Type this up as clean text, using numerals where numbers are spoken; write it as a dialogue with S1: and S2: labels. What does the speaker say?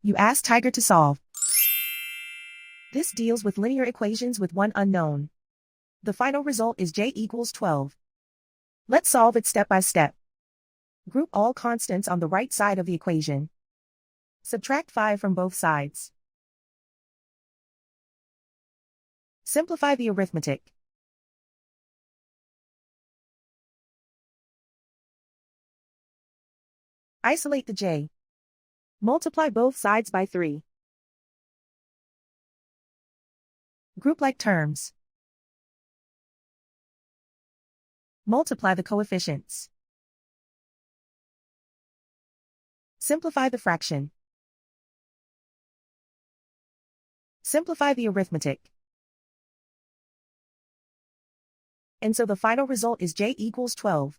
S1: You ask Tiger to solve. This deals with linear equations with one unknown. The final result is j equals 12. Let's solve it step by step. Group all constants on the right side of the equation. Subtract 5 from both sides. Simplify the arithmetic. Isolate the j. Multiply both sides by 3. Group like terms. Multiply the coefficients. Simplify the fraction. Simplify the arithmetic. And so the final result is j equals 12.